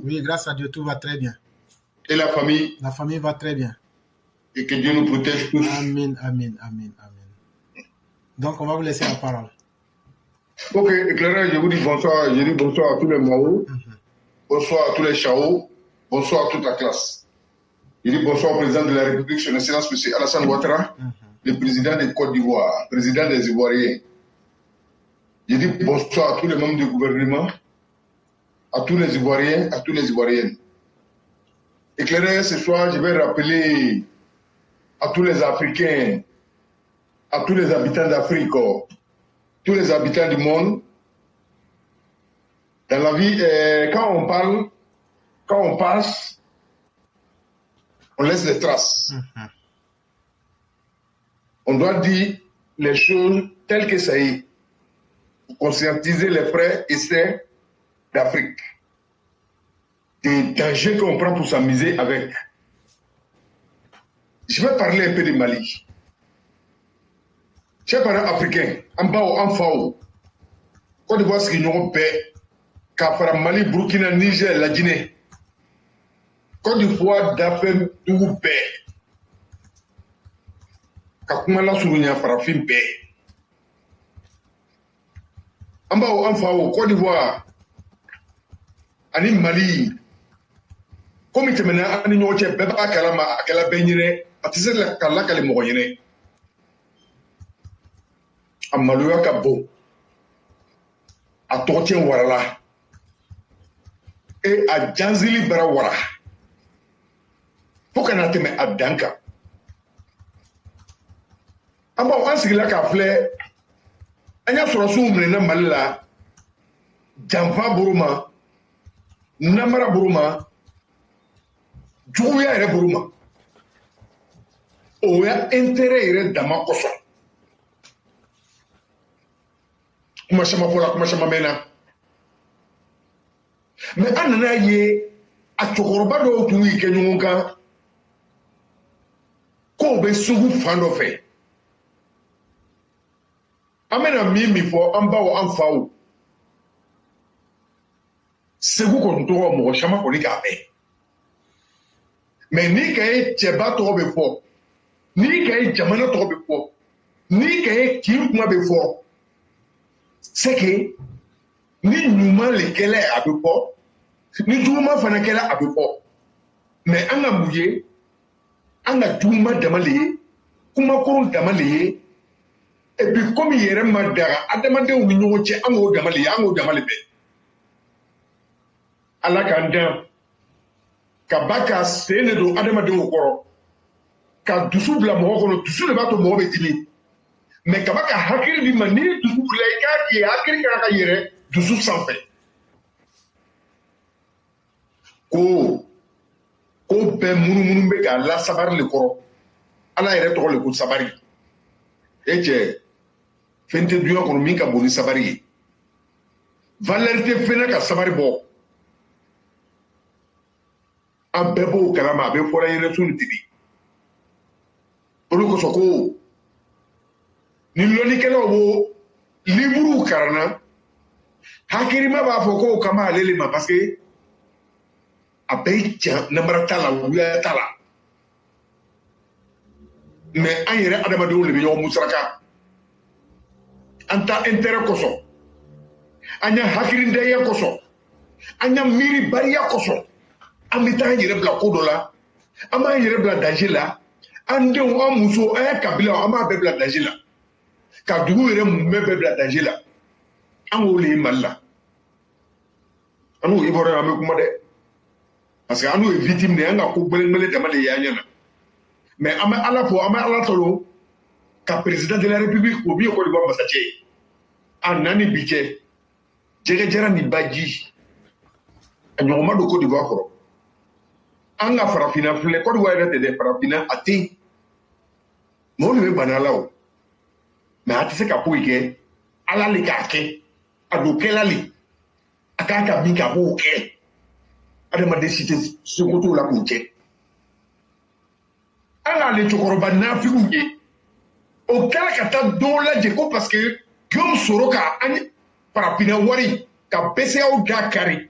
Oui, grâce à Dieu, tout va très bien. Et la famille? La famille va très bien. Et que Dieu nous protège tous. Amen, amen, amen, amen. Donc, on va vous laisser la parole. Ok, éclaireur, je vous dis bonsoir. Je dis bonsoir à tous les Mao. Bonsoir à tous les Chao. Bonsoir à toute la classe. Je dis bonsoir au président de la République, son Excellence, M. Alassane Ouattara, le président de Côte d'Ivoire, président des Ivoiriens. Je dis bonsoir à tous les membres du gouvernement, à tous les Ivoiriens, à tous les Ivoiriennes. Éclaireur, ce soir, je vais rappeler à tous les Africains, à tous les habitants d'Afrique, tous les habitants du monde. Dans la vie, quand on parle, quand on passe, on laisse des traces. On doit dire les choses telles que ça est, pour conscientiser les frères et sœurs d'Afrique des dangers qu'on prend pour s'amuser avec. Je vais parler un peu du Mali. Chers parents africains, en bas ou en fao, Côte d'Ivoire, ce qu'ils n'ont pas, Kafra, Mali, Burkina, Niger, la Guinée. Côte d'Ivoire, d'Afrique, tout paix. Kakumala Sourounia, Farafin paix. En bas ou en fao, Côte d'Ivoire, Ani Mali, comme il te mène à l'Union, tu es bébé à Kalama, à Kalabénine, à Tissé la Kalaka, les Moyenne. A maloya ka bon a tɔgɔtiɲɛ warala et a janzili bara wara fo kana tɛmɛ a dan kan an baw an sigila k'a filɛ an y'a sɔrɔsiw minɛna Mali la janfa boro ma namara boro ma juguya yɛrɛ boro ma o ya intérêt yɛrɛ dama kosɔn. Kuma sama fɔla kuma sama mɛnna mɛ an nana ye a cɛkɔrɔba dɔw tun y'i kɛ ɲɔgɔn kan k'o bɛ Segu fan dɔ fɛ an bɛna min fɔ an baw an faw Segu kɔni tɔgɔ mɔgɔ caman kɔni k'a mɛn mɛ n'i ka ye cɛba tɔgɔ bɛ fɔ n'i ka ye jamana tɔgɔ bɛ fɔ n'i ka ye kin kuma bɛ fɔ c'est que ni ɲuman le kɛlɛ a bɛ fɔ ni juguman fana kɛlɛ a bɛ fɔ mais an ka mun ye an ka juguman dama le ye kumakolon dama le ye et puis komi yɛrɛ ma daga adamadenw ni ɲɔgɔn cɛ an k'o dama le ye an k'o dama le bɛ ala k'an dan ka ba ka sen de don adamadenw kɔrɔ ka dusu bila mɔgɔ kɔnɔ dusu de b'a to mɔgɔ bɛ dimi. Mais kaba ka hakili di ma ni dusu bila i k'a ye hakili kan ka yɛrɛ dusu sanfɛ ko bɛɛ munumunu bɛ k'a la sabari le kɔrɔ ala yɛrɛ tɔgɔ le ko sabari e cɛ fɛn tɛ dunuya kɔnɔ min ka bon ni sabari ye valeur tɛ fɛn na ka sabari bɔ an bɛɛ b'o kalama a bɛ fɔra yɛrɛ sun tibi olu kosɔn ko ni lɔnnikɛlaw b'o livre karanna hakilima b'a fɔ k'o kama ale le ma parce que a bɛɛ tiɲɛ namara t'a la wuya t'a la mais an yɛrɛ adamadenw de bɛ ɲɔgɔn musaraka an ta intérêt kosɔn an ya hakilintanya kosɔn an ya miiribaliya kosɔn an bɛ taa an yɛrɛ bila ko dɔ la an b'an yɛrɛ bila danger la an denw an muso an ya kabilaw an b'a bɛɛ bila danger la ka dugu yɛrɛ mun bɛɛ bila danger la an k'o le ye Mali la an n'o Ivoirien an bɛ kuma dɛ parce que an n'o ye victime de ye an ka ko gbɛlɛngbɛlɛn dama de ye an ɲɛna mais an bɛ ala fɔ an bɛ ala tɔlɔ ka président de la république o min ye Côte d'Ivoire masakɛ ye a nani bi cɛ jɛgɛ jara ni baji a ɲɔgɔn ma don Côte d'Ivoire kɔrɔ an ka farafinna filɛ Côte d'Ivoire yɛrɛ tɛ dɛ farafinna a tɛ yen mɔgɔw de bɛ bana la o mais a tɛ se ka foyi kɛ ala le k'a kɛ a don kɛla le a k'a ka min kɛ a b'o kɛ adamaden si tɛ seko t'o la k'o kɛ an k'ale cɛkɔrɔba nafigiw ye o kɛra ka taa dɔw lajɛ ko parce que Guillaume Soro ka an farafinna wari ka BCEAO da kari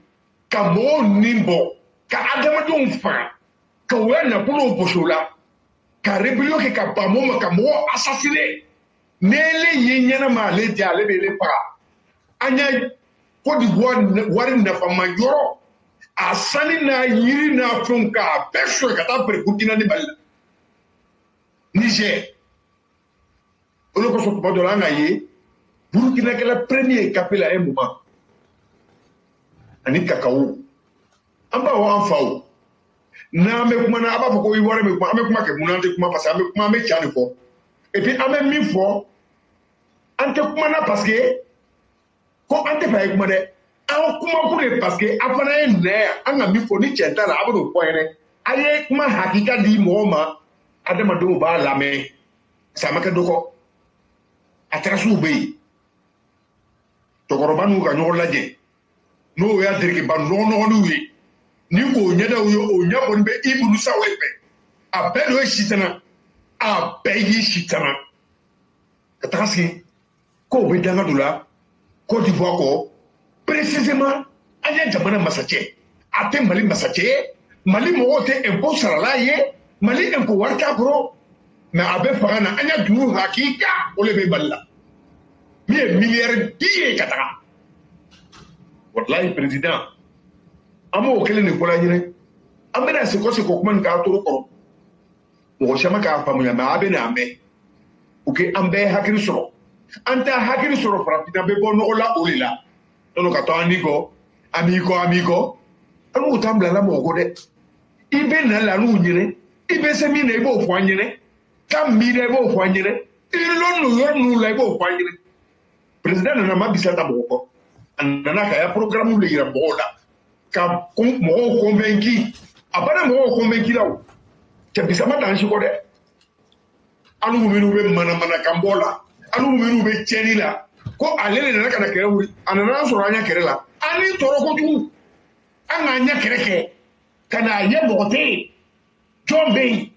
ka mɔgɔw nin bɔ ka adamadenw faga ka u ya nafolow gosi o la ka rébellion kɛ ka ban mɔgɔw ma ka mɔgɔw assassiner n'ele ye ɲɛnama ale di ale bɛ ele faga an y'a Côte d'Ivoire wari nafama yɔrɔ a sani n'a yiri n'a fɛnw k'a bɛɛ soɲɛ ka taa bɛrɛ Burkina ni Mali la Niger olu kosɔn tuma dɔ la an k'a ye Burkina kɛla premier capé la un moment ani kakao an b'a fɔ an faw n'an bɛ kuma na a b'a fɔ ko i wari bɛ kuma an bɛ kuma kɛ mun na an tɛ kuma parce que an bɛ kuma an bɛ ca de fɔ et puis an bɛ min fɔ an tɛ kuma na parce que ko an tɛ fɛ a ye kuma dɛ an kuma kun de parce que a fana ye nɛ an ka min fɔ ni cɛn t'a la a bɛ n'o fɔ an ɲɛna a ye kuma hakika di mɔgɔw ma adamadenw b'a lamɛn parce que a ma kɛ dɔ kɔ a terasiw bɛ yen cɛkɔrɔba n'u ka ɲɔgɔn lajɛ n'o y'a derikiba nɔgɔnɔgɔninw ye ni k'o ɲɛdaw ye o ɲɛ kɔni bɛ Ibunu Sawule fɛ a bɛɛ de ye sitana a bɛɛ y'i sitana ka taga sigi k'o bɛ danga dɔ la Côte d'Ivoire kɔ précisément an ye jamana masacɛ a tɛ Mali masacɛ ye Mali mɔgɔw tɛ impôt sarala ye Mali impôt wari t'a bolo mais a bɛ fanga na an ye dugu hakika o de bɛ Mali la min ye miliyari 10 ye ka taga walayi président an b'o kelen de fɔla ɲinɛ an bɛna seko kuma nin k'a toro kɔrɔ mɔgɔ caman k'a faamuya mais a bɛ n'a mɛn pour que an bɛɛ hakili sɔrɔ an t'a hakili sɔrɔ farafinna bɛ bɔ nɔgɔ la o de la n'o ka to an ni kɔ an b'i kɔ an b'u t'an bila la mɔgɔ ko dɛ i bɛ na la n'u ɲinɛ i bɛ se min na i b'o fɔ an ɲinɛ ka miiri i b'o fɔ an ɲinɛ i lɔn n'o yɔrɔ ninnu la i b'o fɔ an ɲinɛ président nana ma bisa ta mɔgɔ kɔ a nana ka ya programme de yira mɔgɔw la ka mɔgɔw convaincu a bana mɔgɔw convaincu la o cɛ bisa ma dan si kɔ dɛ anu minnu bɛ mana kan bɔ la anu minnu bɛ tiɲɛni la ko ale de nana ka na kɛlɛ wuli a nana sɔrɔ an ɲɛ kɛlɛ la an ni tɔɔrɔ kojugu an k'an ɲɛ kɛlɛ kɛ ka n'a ye mɔgɔ tɛ yen jɔn bɛ yen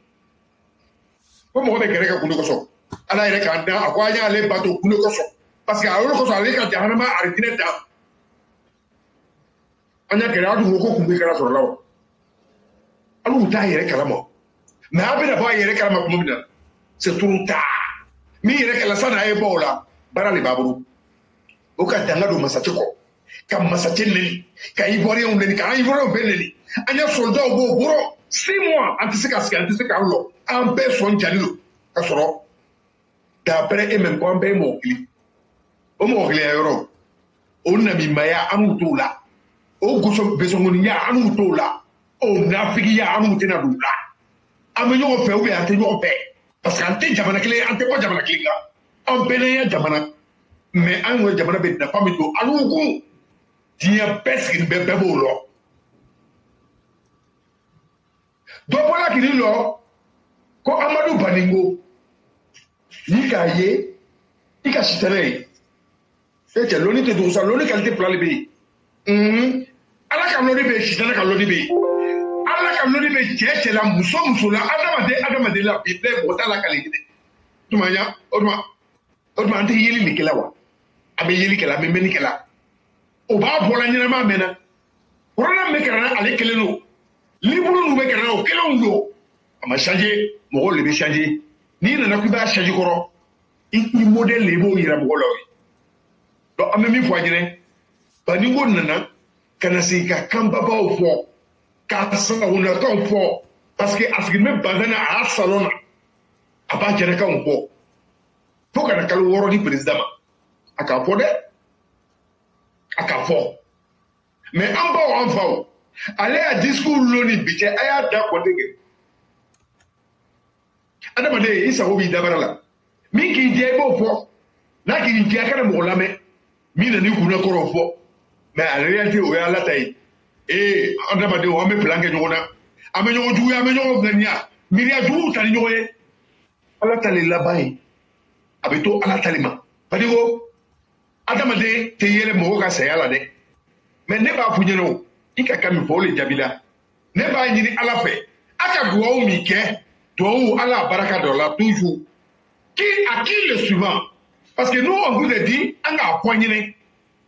ko mɔgɔ bɛ kɛlɛ kɛ kun de kosɔn ala yɛrɛ k'an dan a ko an y'ale bato kun de kosɔn parce que a yɔrɔ kosɔn ale ka jahanama aridinɛ dan an y'a kɛlɛ a dun ko kun bɛ kɛra sɔrɔ la wa an y'u t'a yɛrɛ kalama mais a bɛna bɔ a yɛrɛ kalama kuma min na c'est trop tard min yɛrɛ kɛla sanni a ye bɔ o la baara de b'a bolo o ka danga don masacɛ kɔ ka masacɛ neni ka ivoiriyɛnw neni ka an ivoiriyɛnw bɛɛ neni an ye soldat b'o bɔrɔ 6 mois an tɛ se ka sigi an tɛ se k'an lɔ an bɛɛ sɔn jali don ka sɔrɔ d'après et même ko an bɛɛ ye mɔgɔ kelen o mɔgɔ kelenya yɔrɔ o namimaya an b'u t'o la o besɔngɔniya an b'u t'o la o nafigiya an b'u tɛna don o la an bɛ ɲɔgɔn fɛ ou bien an tɛ ɲɔgɔn fɛ parce que an tɛ jamana kelen an tɛ bɔ jamana kelen kan an bɛɛ n'an jamana mais an ka jamana bɛ nafa min don an y'u kun diɲɛ bɛɛ sigilen bɛɛ b'o lɔ dɔ bɔra k'i lɔ ko Amadu Baningo n'i k'a ye i ka sitanɛ ye e cɛ lɔnni tɛ dogo sa lɔnni qualité fila de bɛ yen ala ka lɔnni bɛ yen sitanɛ ka lɔnni bɛ yen ala ka lɔnni bɛ cɛ la muso la adamaden la bi bɛɛ mɔgɔ t'a la kale kelen o tuma an tɛ yeli nin kɛla wa an bɛ yeli kɛla an bɛ mɛnni kɛla o b'a bɔla ɲɛnama mɛn na kɔrɔna min bɛ kɛra ale kelen don liburu ninnu bɛ kɛra o kelenw don a ma changer mɔgɔw de bɛ changer n'i nana k'i b'a changer kɔrɔ i modèle de b'o yira mɔgɔw la o ye donc an bɛ min fɔ a ɲɛna Baningo nana ka na segin ka kanbabaw fɔ k'a sagolakaw fɔ parce que a sigilen bɛ bazɛn na a y'a salon na a b'a jɛnɛkanw fɔ fo ka na kalo 6 di président ma a k'a fɔ dɛ a k'a fɔ mais an baw an faw ale y'a discours loni bi cɛ a y'a da kɔnte kɛ adamaden i sago b'i dabara la min k'i diya i b'o fɔ n'a k'i diya a kana mɔgɔ lamɛn min na n'i kunna kɔrɔ fɔ mais en réalité o ye ala ta ye adamadenw an bɛ plan kɛ ɲɔgɔn na an bɛ ɲɔgɔn juguya an bɛ ɲɔgɔn ŋaniya miiriya juguw ta ni ɲɔgɔn ye ala ta le laban ye a bɛ to ala ta le ma Baningo adamaden tɛ yɛlɛ mɔgɔ ka saya la dɛ mais ne b'a fɔ ɲɛna o i ka kan min fɔ o le jaabi la ne b'a ɲini ala fɛ a ka dugawu min kɛ dugawu ala baraka dɔ la toujours à qui le suivant parce que nous on vous a dit an k'a fɔ ɲinɛ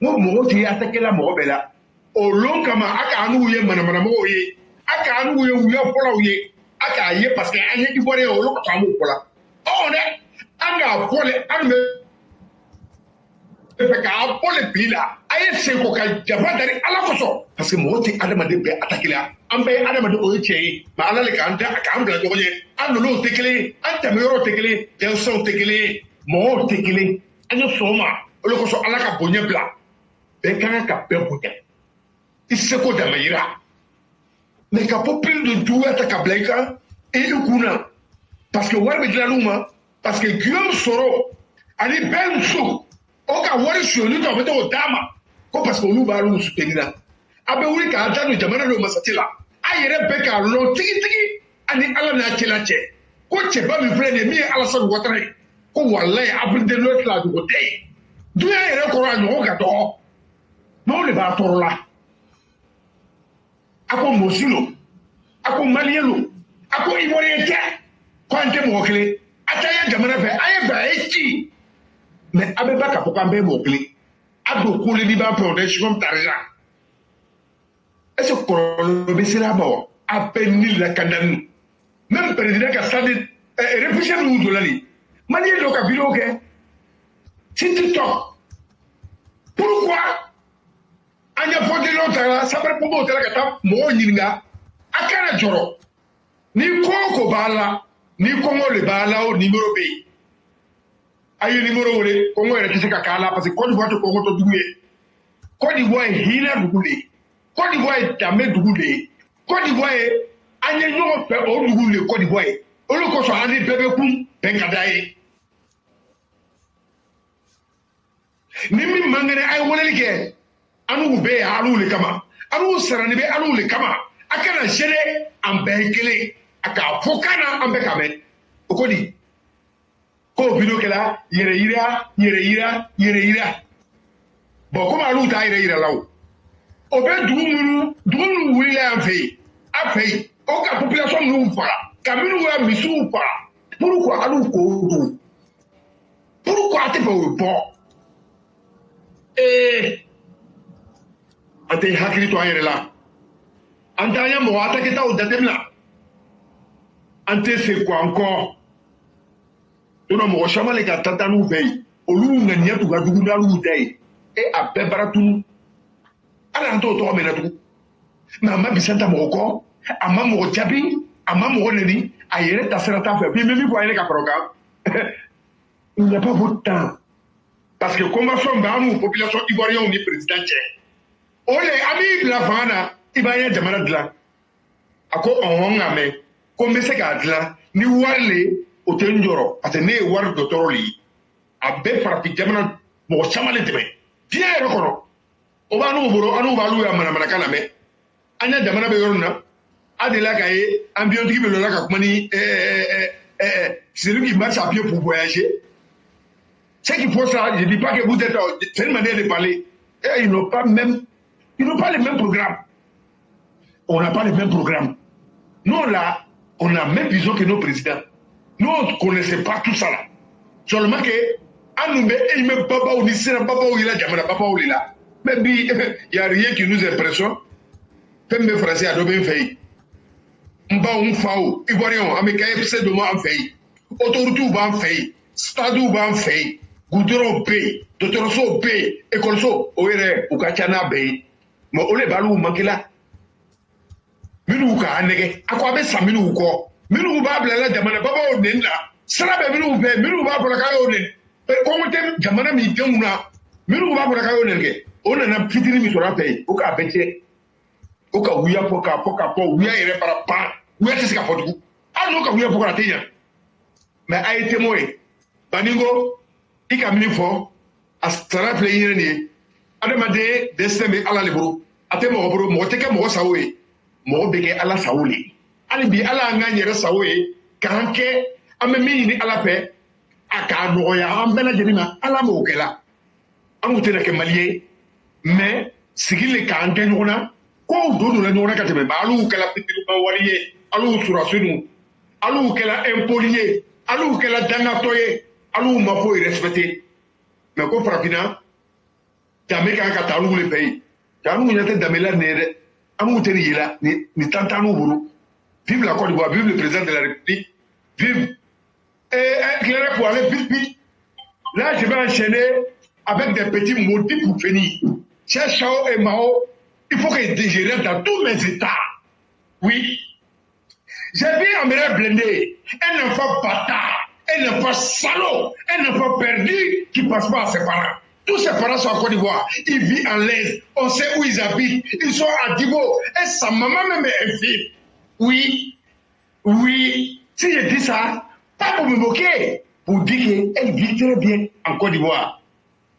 n ko mɔgɔ tɛ a tɛ kɛla mɔgɔ bɛɛ la o lon kama aka anu ye manamana mo ye aka anu ye wuya pola ye aka ye parce que anye Ivoirien o lo ko tamu pola o ne anga pole anu fait ka pole pila aye se ko ka jaba dari ala ko so parce que mo ti adama de be attaquer la am be adama de o ye ma ala le ka anta aka am la jogoye an lo tekele anta me yoro tekele de so tekele mo tekele anyo soma o lo ko so ala ka bonye bla be kan ka be bonye iseko da mayira mais ka popil de douata ka blanka et ukuna parce que warbe de la luma parce que Guillaume Soro ani ben sou o ka wari shoni to beto dama ko parce que olu ba lu soutenir abe wuri ka ata no jamana no masatila ayere be ka lo tigi tigi ani ala na chela che ko che ba mi frene mi ala sa wotare ko wallahi abinde no tla du kote du ayere ko ra no ka do mo le ba torola ako mosilo ako malielo ako Ivoirien ko ante mo kele ataya jamana fe aye ba echi mais abeba ka poka mbe mo kele ado kule ni ba production tarja est-ce que le besira ba appeni la kandanu même président ka sadi réfugié nous dolali malielo ka bilo ke c'est TikTok pourquoi anya fodi lo tara sabar pombo tara kata mo nyinga akana joro ni koko bala ni kongo le bala o numéro B ayi numéro wole kongo ere kisika kala parce que Côte d'Ivoire to kongo to duguye Côte d'Ivoire hina dugule Côte d'Ivoire dame dugule Côte d'Ivoire anya nyomo pe o dugule Côte d'Ivoire o lo ko so ani bebe kum benkadaye ni mi mangene ay woleli ke anu be alu le kama anu sarani be alu le kama akana jere an benkele aka fokana an be kame o ko di ko bino kala yere ira bon comme alu ta yere ira lawo o be dugu wuli la an fe o ka population nu fara kaminu wa misu fara pourquoi alu ko do pourquoi te pe bo ante hakili to ayere la anta nya mo atake ta o datemla ante se ko encore ono mo shamale ka tatanu vei olu ngania tu ga dugu na lu dai e abe baratu ala nto to me na tu na ma bisanta mo ko ama mo jabi ama mo neni ayere ta sera ta fe bi memi ko ayere ka programme il n'y a pas beaucoup de temps parce que convention ba nu population ivoirienne ni président ole ami la fana ibanya jamana dla ako onhonga me ko mese ka dla ni wale o tenjoro ate ne war dotoroli abe farati jamana mo chamale tebe tie rekono o ba nu boro anu ba lu ya mana kana me anya jamana be yoruna adela kaye ambiontiki be lola ka kumani celui qui marche à pied pour voyager c'est qu'il faut ça je dis pas que vous êtes c'est une manière de parler et ils n'ont pas les mêmes programmes. On n'a pas les mêmes programmes. Nous, là, on a la même vision que nos présidents. Nous, on ne connaissait pas tout ça là. Seulement que, il me baba ou nisera baba ou il a jamana baba ou il a. Mais il n'y a rien qui nous impressionne. Fais mes français à Dobin Fei. Mba ou Fao, Ivoirien, Américain, FC de moi en Fei. Autorité ou en Fei. Stade ou en Fei. Goudron B. Docteur B. École So. Oere, Ukachana B. Mais on les balou manquila. Minu ka anege. Akwa be sa minu ko. Minu ba bla jamana baba o nenna. Sala be minu ba bla ka o nen. E ko motem jamana mi demuna. Minu ba bla ka o nen ke. On na fitiri mi sora pay. O ka beche. O ka wuya poka wuya ere para pa. Wuya tisi ka fotu. Ano ka wuya poka tenya. Mais a été moy. Baningo ika mini fo asara ple yire ni. Adamade deseme ala liburu ate mo buru mo teke mo sawe mo bege ala sawuli ali bi ala nga nyere sawe kanke amemi ni ala pe aka no ya ambena jerima ala mo kela amutena ke malier mais sigile kanke nyona ko dodo la nyona katebe balu kala pipiru ba wariye alu sura sunu alu kala impolier alu kala dangatoye alu mafo respecter mais ko frapina Jamaica ka talu le pays Nous vive la Côte d'Ivoire, vive le président de la République, vive. Éclairer pour aller vite, vite. Là, je vais enchaîner avec des petits motifs pour finir. Chez Chao et Mao, il faut que je digère dans tous mes états. Oui. J'ai vu Amiral Blindé, un enfant bâtard, un enfant salaud, un enfant perdu qui ne passe pas à ses parents. Tous ses parents sont en Côte d'Ivoire. Ils vivent en l'aise. On sait où ils habitent. Ils sont à Divo. Et sa maman même est infime. Oui. Oui. Si je dis ça, pas pour me moquer, pour dire qu'elle vit très bien en Côte d'Ivoire.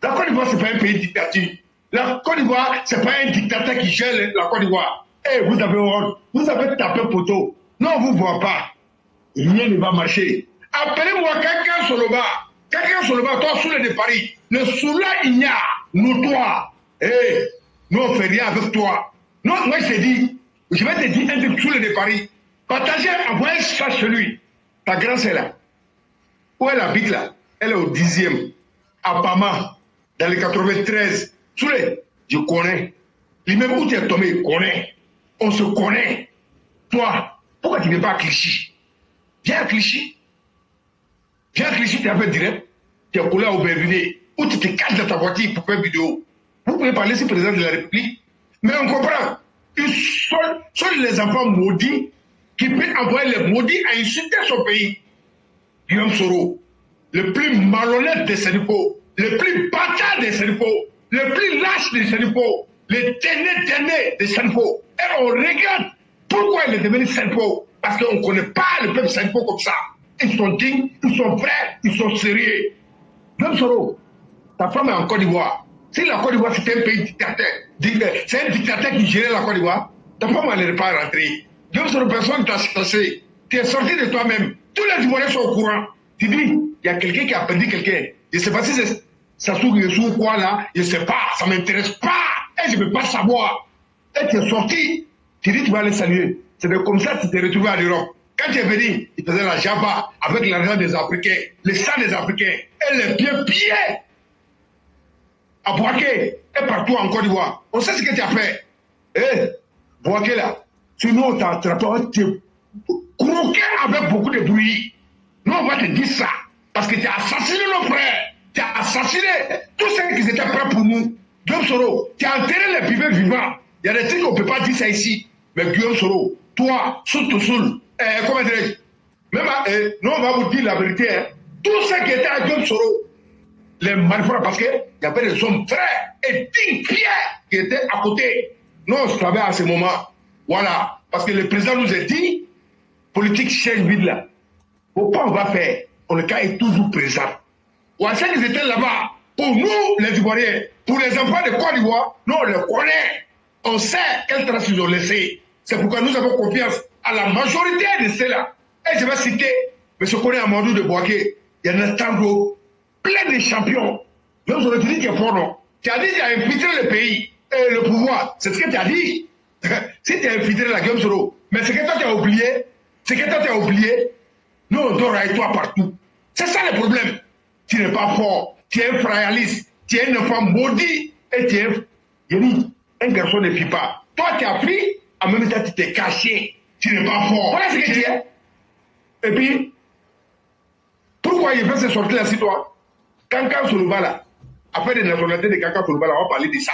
La Côte d'Ivoire, ce n'est pas un pays dictature. La Côte d'Ivoire, ce n'est pas un dictateur qui gère la Côte d'Ivoire. Eh, vous avez honte. Vous avez tapé poteau. Non, on ne vous voit pas. Rien ne va marcher. Appelez-moi quelqu'un sur le bas. Quelqu'un sur le bas, toi, Soulé de Paris. Le Soula Igna, nous, toi. Eh, nous, on ne fait rien avec toi. Non, moi, je te dis, je vais te dire un truc Soulé de Paris. Partagez, envoyez ça chez lui. Ta grâce est là. Où elle habite là? Elle est au 10e. À Pama, dans les 93. Soulé, je connais. Lui-même où tu es tombé, il connaît. On se connaît. Toi, pourquoi tu ne viens pas à Clichy? Viens à Clichy. Viens à Clichy, tu as fait direct. Tu es collé à Aubervilliers. Ou tu te caches dans ta voiture pour faire vidéo. Vous pouvez parler sur le président de la République. Mais on comprend. Ils sont les enfants maudits qui peuvent envoyer les maudits à insulter son pays. Guillaume Soro, le plus malhonnête des Sénégalais, le plus bâtard des Sénégalais, le plus lâche des Sénégalais, le dernier des Sénégalais. Et on regarde pourquoi il est devenu Sénégalais. Parce qu'on ne connaît pas le peuple Sénégalais comme ça. Ils sont dignes, ils sont vrais, ils sont sérieux. Guillaume Soro, ta femme est en Côte d'Ivoire. Si la Côte d'Ivoire c'était un pays dictateur, c'est un dictateur qui gérait la Côte d'Ivoire, ta femme n'allait pas rentrer. Guillaume Soro, personne ne t'a chassé. Tu es sorti de toi-même. Tous les Ivoiriens sont au courant. Tu dis, il y a quelqu'un qui a perdu quelqu'un. Je ne sais pas si c'est Sassou ou quoi là. Je ne sais pas, ça ne m'intéresse pas. Et je ne veux pas savoir. Et tu es sorti. Tu dis, tu vas aller saluer. C'est comme ça que tu t'es retrouvé à l'Europe. Quand tu es venu, il faisait la Java avec l'argent des Africains, le sang des Africains, et les pieds à Boaké et partout en Côte d'Ivoire. On sait ce que tu as fait. Eh, Boaké là, sinon on t'a attrapé, on t'a croqué avec beaucoup de bruit. Nous on va te dire ça, parce que tu as assassiné nos frères, tu as assassiné tous ceux qui étaient prêts pour nous. Guillaume Soro, tu as enterré les pivets vivants. Il y a des trucs qu'on ne peut pas dire ça ici. Mais Guillaume Soro, toi, Soul, comment dirais-je? Même, nous, on va vous dire la vérité. Hein. Tous ceux qui étaient à Guillaume Soro, les malfrats, parce qu'il y avait des hommes frères et dignes, fiers, qui étaient à côté. Nous, on savait à ce moment. Voilà. Parce que le président nous a dit, politique chaîne vide là. Pourquoi on va faire? Le cas est toujours présent. Ouassé, ils étaient là-bas. Pour nous, les Ivoiriens, pour les enfants de Côte d'Ivoire, nous, on les connaît. On sait quelle trace ils ont laissé. C'est pourquoi nous avons confiance à la majorité de ceux-là. Et je vais citer M. Kone Amadou de Boaké. Il y en a tant d'autres, plein de champions. Donc, je dis qu'il est fort, non? Tu as dit qu'il a infiltré le pays et le pouvoir. C'est ce que tu as dit. Si tu as infiltré la Guillaume Soro. Mais ce que toi tu as oublié, nous on dort avec toi partout. C'est ça le problème. Tu n'es pas fort. Tu es un frayaliste. Tu es un enfant maudit. Et tu es un garçon ne fuit pas. Toi tu as pris, en même temps tu t'es caché. Tu n'es pas fort. Voilà ce que tu es. Et puis, pourquoi il veut se sortir là, si toi? Kankan Soluba là, après les nationalités de Kankan Soluba là, on va parler de ça.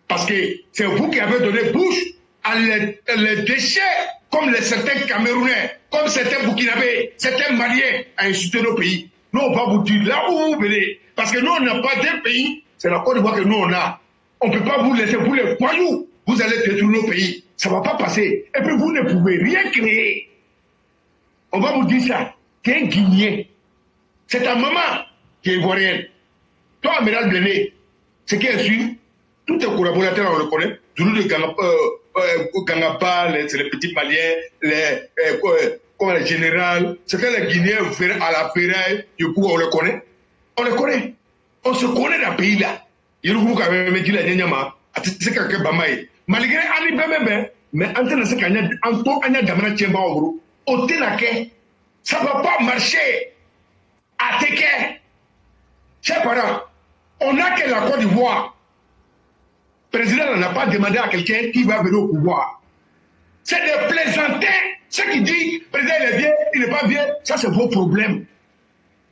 Parce que c'est vous qui avez donné bouche à les déchets, comme certains Camerounais, comme certains Burkinabés, certains Maliens, à insulter nos pays. Nous, on va vous dire là où vous venez. Parce que nous, on n'a pas d'un pays, c'est la Côte d'Ivoire que nous, on a. On ne peut pas vous laisser, vous les voyous, vous allez détruire nos pays. Ça ne va pas passer. Et puis, vous ne pouvez rien créer. On va vous dire ça. Tu es un Guinéen. C'est ta maman qui est ivoirienne. Toi, Amiral Blindé, ce qui est sûr, tous tes collaborateurs, on le connaît. Zoulou de Gangapa, c'est les petits Maliens, les généraux, c'est que les Guinéens à la ferraille, du coup, on le connaît. On le connaît. On se connaît dans le pays là. Il y a même dit la dernière c'est quelqu'un Bamaï. Malgré Ali Bembe, mais en train de se gagner, en tout cas, Damana Tchemba au groupe, au Ténaké, ça ne va pas marcher. À Téké, chers parents, on n'a que la Côte d'Ivoire. président n'a pas demandé à quelqu'un qui va venir au pouvoir. C'est de plaisanter. Ceux qui disent, le président il est bien, il n'est pas bien, ça c'est vos problèmes.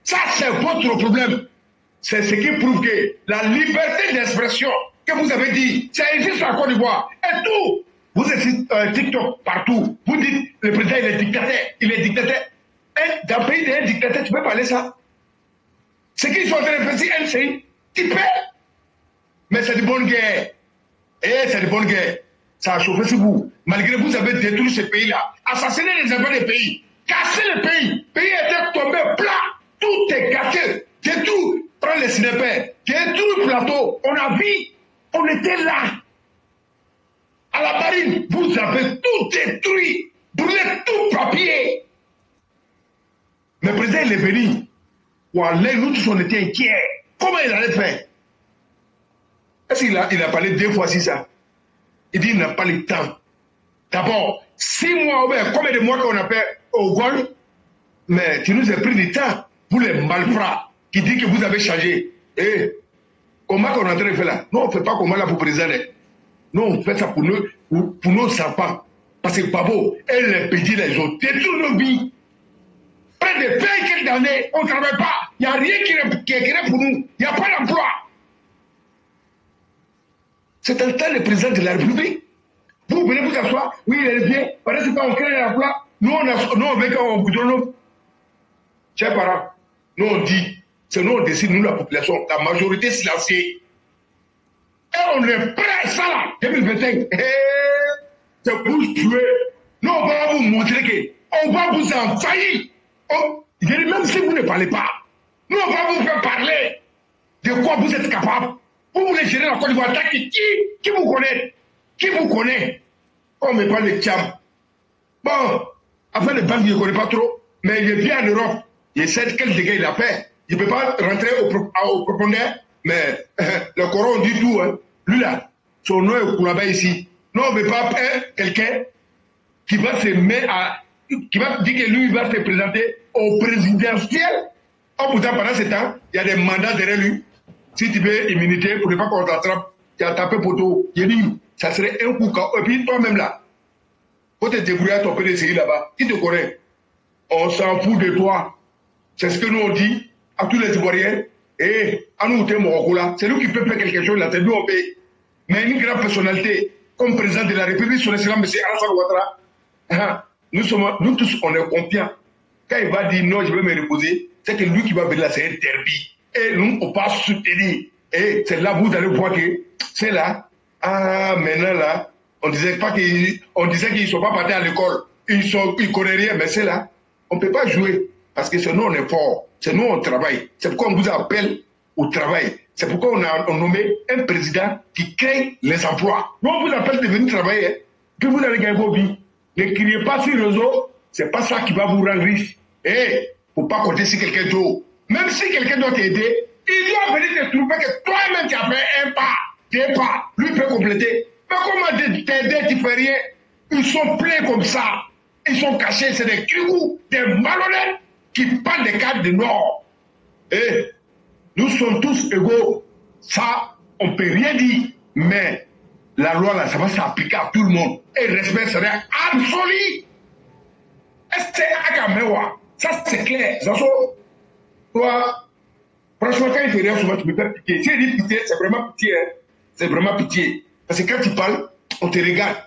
Ça c'est votre problème. C'est ce qui prouve que la liberté d'expression que vous avez dit, ça existe en Côte d'Ivoire. Et tout, vous êtes TikTok partout. Vous dites, le président il est dictateur, il est dictateur. Et dans le pays d'un dictateur, tu peux parler ça. Ce qu'ils sont en train de faire, c'est NCI, tu peux. Mais c'est de bonne guerre. Et c'est de bonne guerre. Ça a chauffé sur vous. Malgré vous avez détruit ce pays-là, assassiné les enfants des pays, cassé le pays. Le pays était tombé plat. Tout est gâté. Détruit. Prends les cinépaires. Détruit le plateau. On a vu. On était là. À la marine, vous avez tout détruit. Brûlé tout papier. Mais le président, il est venu. Wallah, nous tous, on était inquiets. Comment il allait faire? Est-ce qu'il a parlé 2 fois si ça? Il dit qu'il n'a pas le temps. D'abord, 6 mois, combien de mois qu'on a fait au Gol? Mais tu nous as pris du temps pour les malfrats qui disent que vous avez changé. Et comment qu'on est en train de faire là? Non, on ne fait pas comment là pour président. Non, on fait ça pour nos enfants. Parce que Babo, et les petits, ils ont détruit nos vies. Près de 20 quelques années, on ne travaille pas. Il n'y a rien qui est créé pour nous. Il n'y a pas d'emploi. C'est un temps le président de la République. Vous venez vous asseoir, oui, il est bien, parce que quand on crée l'emploi, nous on veut qu'on goudronne. Chers parents, nous on dit, c'est nous on décide, nous la population, la majorité silencieuse. Et on est prêt, ça là, 2025. C'est vous jouer. Nous on va vous montrer qu'on va vous envahir. Je dis, même si vous ne parlez pas, nous on va vous faire parler de quoi vous êtes capable. Vous voulez gérer la Côte d'Ivoire, qui vous connaît? Qui vous connaît? On ne met pas les Tcham. Bon, enfin le banque, je ne connais pas trop, mais il vient en Europe. Il sait quel dégât il a fait. Il ne peut pas rentrer au profondeur, mais le Coran dit tout. Hein. Lui là, son nom est Koulaba ici. Non, on ne veut pas quelqu'un qui va se mettre à. Qui va dire que lui, il va se présenter au présidentiel. Oh, pourtant, pendant ce temps, il y a des mandats derrière lui. Si tu veux immunité pour ne pas qu'on t'attrape, tu as tapé poteau. Il dit, ça serait un coup. Et puis toi-même là, faut te débrouiller à ton PDCI là-bas. Qui te connaît? On s'en fout de toi. C'est ce que nous on dit à tous les Ivoiriens. Et à nous, t'es Morocco là. C'est nous qui peut faire quelque chose là. C'est nous on paye. Mais une grande personnalité, comme président de la République, son excellence, M. Alassane Ouattara, nous tous, on est confiants. Quand il va dire non, je vais me reposer, c'est que lui qui va venir là, c'est un derby. Et nous, on va soutenir. Et c'est là, vous allez voir que c'est là. Ah, maintenant là, on disait qu'ils ne sont pas partis à l'école. Ils ne connaissent rien, mais c'est là. On ne peut pas jouer. Parce que c'est nous, on est fort. C'est nous, on travaille. C'est pourquoi on vous appelle au travail. C'est pourquoi on a nommé un président qui crée les emplois. Nous, on vous appelle de venir travailler. Que vous allez gagner vos vies. Ne criez pas sur le réseau. Ce n'est pas ça qui va vous rendre riche. Et il ne faut pas compter sur quelqu'un d'autre. Même si quelqu'un doit t'aider, il doit venir te trouver que toi-même tu as fait un pas, 2 pas. Lui peut compléter. Mais comment t'aider, tu fais rien? Ils sont pleins comme ça. Ils sont cachés. C'est des crigous, des malhonnêtes qui parlent des cadres du Nord. Et nous sommes tous égaux. Ça, on ne peut rien dire. Mais la loi, là, ça va s'appliquer à tout le monde. Et le respect serait absolu. C'est Akamewa. Ça, c'est clair. Toi, franchement, quand il fait rien, souvent, tu me fais pitié. Si il dit pitié, c'est vraiment pitié. Hein. C'est vraiment pitié. Parce que quand tu parles, on te regarde.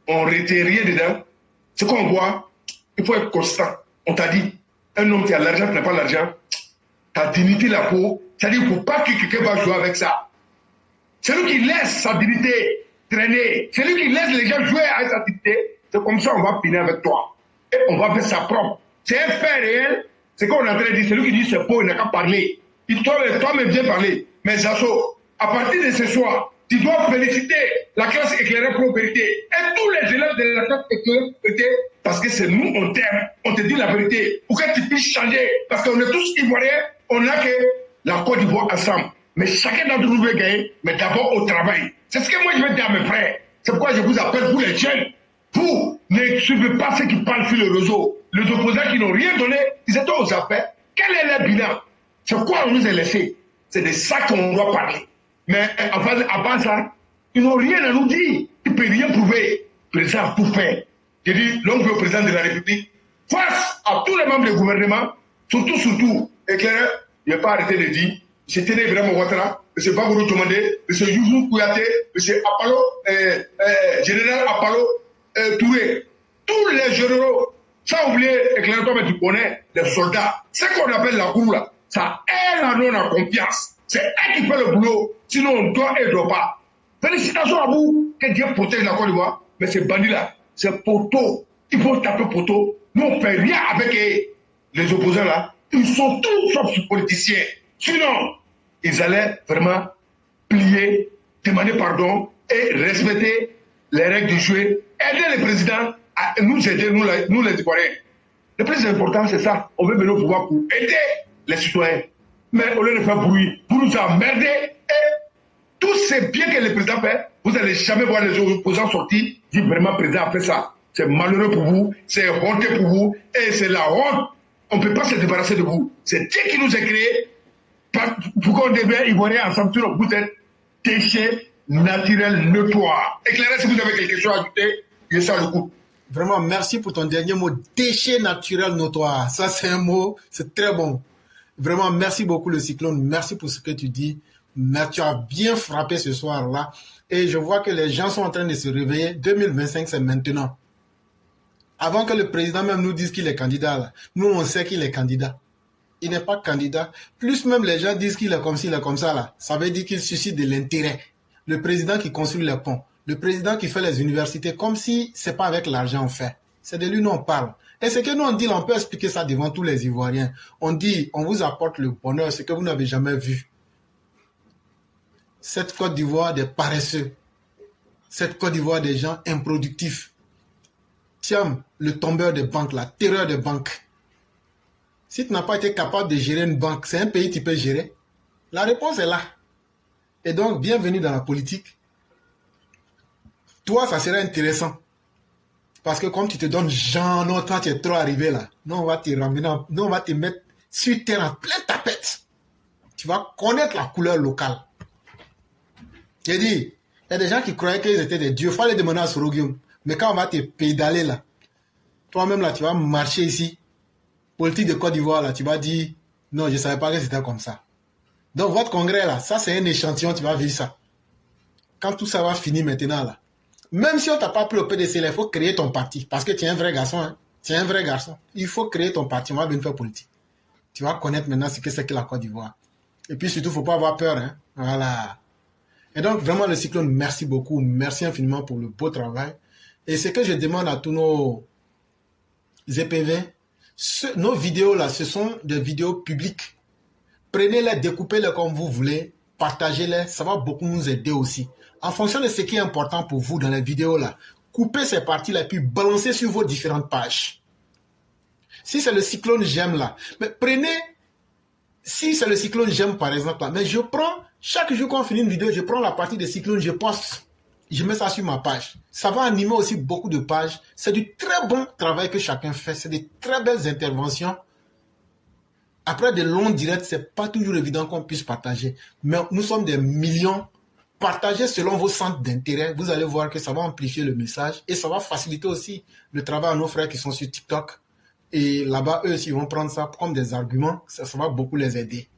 On ne retient rien dedans. Ce qu'on voit, il faut être constant. On t'a dit, un homme qui a l'argent, qui n'a pas l'argent, ta dignité, la peau, c'est-à-dire qu'il ne faut pas que quelqu'un va jouer avec ça. C'est lui qui laisse sa dignité traîner. C'est lui qui laisse les gens jouer avec sa dignité. C'est comme ça qu'on va finir avec toi. Et on va faire ça propre. C'est un fait réel. C'est qu'on est en train de dire, celui qui dit c'est beau, il n'a qu'à parler. Toi-même viens parler. Mais Zasso, à partir de ce soir, tu dois féliciter la classe éclairée propriété et tous les élèves de la classe éclairée propriété parce que c'est nous, on t'aime, on te dit la vérité pour que tu puisses changer. Parce qu'on est tous Ivoiriens, on n'a que la Côte d'Ivoire ensemble. Mais chacun d'entre nous veut gagner, mais d'abord au travail. C'est ce que moi je veux dire à mes frères. C'est pourquoi je vous appelle, vous les jeunes, vous ne suivez pas ceux qui parlent sur le réseau. Les opposants qui n'ont rien donné, ils étaient aux affaires. Quel est leur bilan? C'est quoi on nous a laissé? C'est de ça qu'on doit parler. Mais à part ça, Ils n'ont rien à nous dire. Ils ne peuvent rien prouver. Le président a tout fait. Je dis, l'homme au président de la République, face à tous les membres du gouvernement, surtout, éclairé, il n'a pas arrêté de dire, M. Téné Ibrahima Ouattara, M. Bagourou Tomandé, M. Youssouf Kouyaté, M. Apalo, général Apalo Touré, tous les généraux, sans oublier, éclairé, toi, mais tu connais les soldats, ce qu'on appelle la cour là, ça aide à nous la confiance. C'est elle qui fait le boulot, sinon on doit et ne doit pas. Félicitations à vous, que Dieu protège la Côte d'Ivoire, mais ces bandits-là, c'est poteau, il faut taper poteau. Nous, on ne fait rien avec les opposants là. Ils sont tous sauf politiciens. Sinon, ils allaient vraiment plier, demander pardon et respecter les règles du jeu. Aider les présidents à nous aider, nous les Ivoiriens. Le plus important, c'est ça. On veut venir au pouvoir pour aider les citoyens. Mais au lieu de faire bruit, vous nous emmerdez et tous ces biens que le président fait, vous n'allez jamais voir les opposants sortir, dire vraiment le président a fait ça. C'est malheureux pour vous, c'est honteux pour vous, et c'est la honte. On ne peut pas se débarrasser de vous. C'est Dieu qui nous a créés. Pourquoi on devient Ivoiriens ensemble sur le bout de déchets naturels notoires. Éclairez si vous avez quelque chose à ajouter, je ça le coup. Vraiment, merci pour ton dernier mot, déchets naturels notoires. Ça, c'est un mot, c'est très bon. Vraiment, merci beaucoup le cyclone. Merci pour ce que tu dis. Mais tu as bien frappé ce soir-là. Et je vois que les gens sont en train de se réveiller. 2025, c'est maintenant. Avant que le président même nous dise qu'il est candidat, là, nous, on sait qu'il est candidat. Il n'est pas candidat. Plus même les gens disent qu'il est comme ci, il est comme ça, là. Ça veut dire qu'il suscite de l'intérêt. Le président qui construit les ponts, le président qui fait les universités, comme si c'est pas avec l'argent on fait. C'est de lui nous on parle. Et ce que nous on dit, là, on peut expliquer ça devant tous les Ivoiriens. On dit, on vous apporte le bonheur, ce que vous n'avez jamais vu. Cette Côte d'Ivoire des paresseux. Cette Côte d'Ivoire des gens improductifs. Tiens, le tombeur des banques, la terreur des banques. Si tu n'as pas été capable de gérer une banque, c'est un pays que tu peux gérer. La réponse est là. Et donc, bienvenue dans la politique. Toi, ça serait intéressant. Parce que comme tu te donnes genre, non, toi, tu es trop arrivé là. Non, on va te ramener, non, on va te mettre sur terre en pleine tapette. Tu vas connaître la couleur locale. J'ai dit, il y a des gens qui croyaient qu'ils étaient des dieux. Il faut aller demander à Sorogium. Mais quand on va te pédaler là, toi-même là, tu vas marcher ici. Politique de Côte d'Ivoire là, tu vas dire, non, je ne savais pas que c'était comme ça. Donc votre congrès là, ça c'est un échantillon, tu vas vivre ça. Quand tout ça va finir maintenant là, même si on ne t'a pas pris au PDC, il faut créer ton parti. Parce que tu es un vrai garçon, hein. Tu es un vrai garçon. Il faut créer ton parti, on va venir faire politique. Tu vas connaître maintenant ce que c'est que la Côte d'Ivoire. Et puis surtout, il ne faut pas avoir peur, hein. Voilà. Et donc vraiment le cyclone, merci beaucoup. Merci infiniment pour le beau travail. Et ce que je demande à tous nos EPV, nos vidéos là, ce sont des vidéos publiques. Prenez-les, découpez-les comme vous voulez, partagez-les, ça va beaucoup nous aider aussi. En fonction de ce qui est important pour vous dans les vidéos là, coupez ces parties-là et puis balancez sur vos différentes pages. Si c'est le cyclone j'aime là, mais prenez, si c'est le cyclone j'aime par exemple là, mais je prends, chaque jour qu'on finit une vidéo, je prends la partie de cyclone, je poste. Je mets ça sur ma page. Ça va animer aussi beaucoup de pages. C'est du très bon travail que chacun fait. C'est de très belles interventions. Après de longs directs, c'est pas toujours évident qu'on puisse partager. Mais nous sommes des millions. Partagez selon vos centres d'intérêt. Vous allez voir que ça va amplifier le message. Et ça va faciliter aussi le travail à nos frères qui sont sur TikTok. Et là-bas, eux aussi, ils vont prendre ça comme des arguments. Ça va beaucoup les aider.